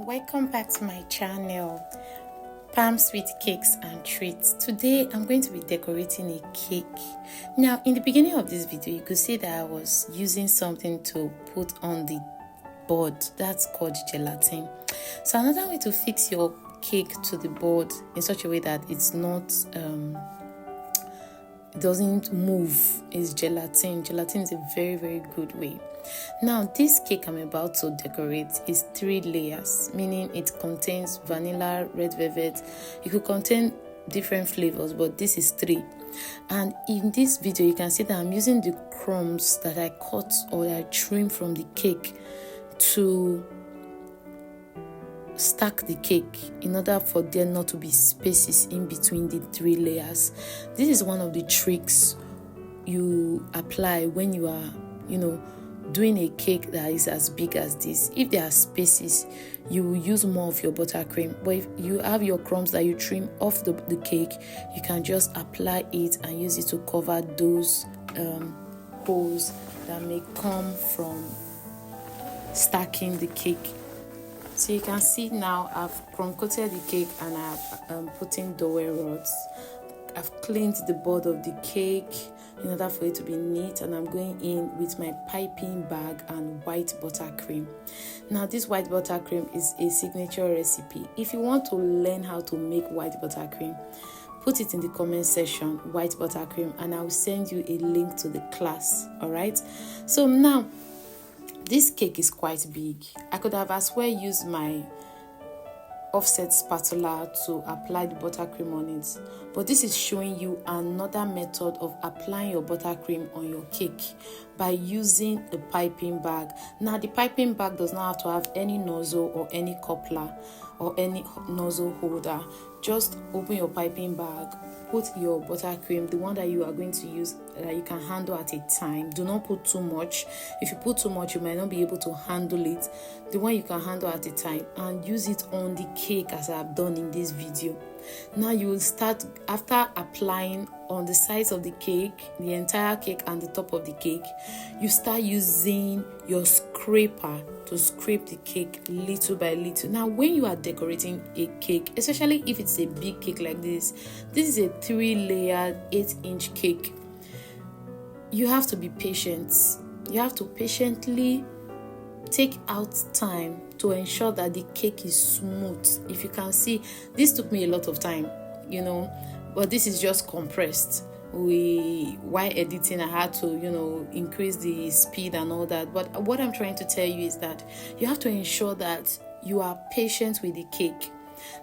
welcome back to my channel, Palm Sweet Cakes and Treats. Today I'm going to be decorating a cake. Now in the beginning of this video you could see that I was using something to put on the board that's called gelatin. So another way to fix your cake to the board in such a way that it's not it doesn't move is gelatin. Gelatin is a very good way. Now this cake I'm about to decorate is 3 layers, meaning it contains vanilla, red velvet. It could contain different flavors, but this is 3. And in this video you can see that I'm using the crumbs that I cut or I trim from the cake to stack the cake in order for there not to be spaces in between the 3 layers. This is one of the tricks you apply when you are doing a cake that is as big as this. If there are spaces, you will use more of your buttercream, but if you have your crumbs that you trim off the cake, you can just apply it and use it to cover those holes that may come from stacking the cake. So you can see now I've crumb coated the cake and I've putting dowel rods. I've cleaned the board of the cake in order for it to be neat, and I'm going in with my piping bag and white buttercream. Now this white buttercream is a signature recipe. If you want to learn how to make white buttercream, put it in the comment section, white buttercream, and I'll send you a link to the class. All right, so now this cake is quite big. I could have as well used my offset spatula to apply the buttercream on it, but this is showing you another method of applying your buttercream on your cake by using a piping bag. Now the piping bag does not have to have any nozzle or any coupler or any nozzle holder. Just open your piping bag, put your buttercream, the one that you are going to use, that you can handle at a time. Do not put too much. If you put too much, you might not be able to handle it. The one you can handle at a time, and use it on the cake as I have done in this video. Now you will start, after applying on the sides of the cake, the entire cake and the top of the cake, you start using your scraper to scrape the cake little by little. Now when you are decorating a cake, especially if it's a big cake like this is a 3-layer 8-inch cake, you have to be patient. You have to patiently take out time to ensure that the cake is smooth. If you can see, this took me a lot of time, but this is just compressed. While editing, I had to increase the speed and all that. But what I'm trying to tell you is that you have to ensure that you are patient with the cake,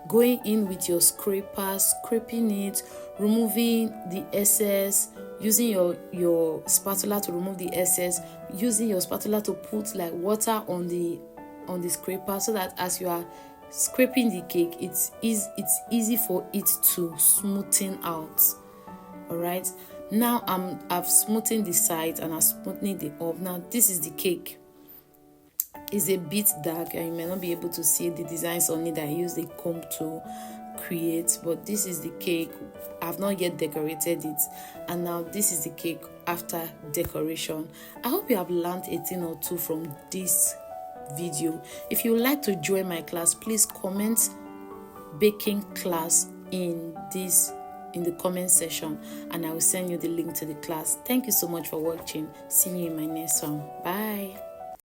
going in with your scraper, scraping it, removing the excess, using your spatula to remove the excess, using your spatula to put like water on the scraper, so that as you are scraping the cake, it's easy for it to smoothen out. All right, now I've smoothened the sides and I'm smoothing the up. Now this is the cake. It's a bit dark and you may not be able to see the designs on it that I used a comb to create, but this is the cake. I've not yet decorated it, and now this is the cake after decoration. I hope you have learned a thing or two from this video. If you would like to join my class, please comment baking class in the comment section, and I will send you the link to the class. Thank you so much for watching. See you in my next one. Bye.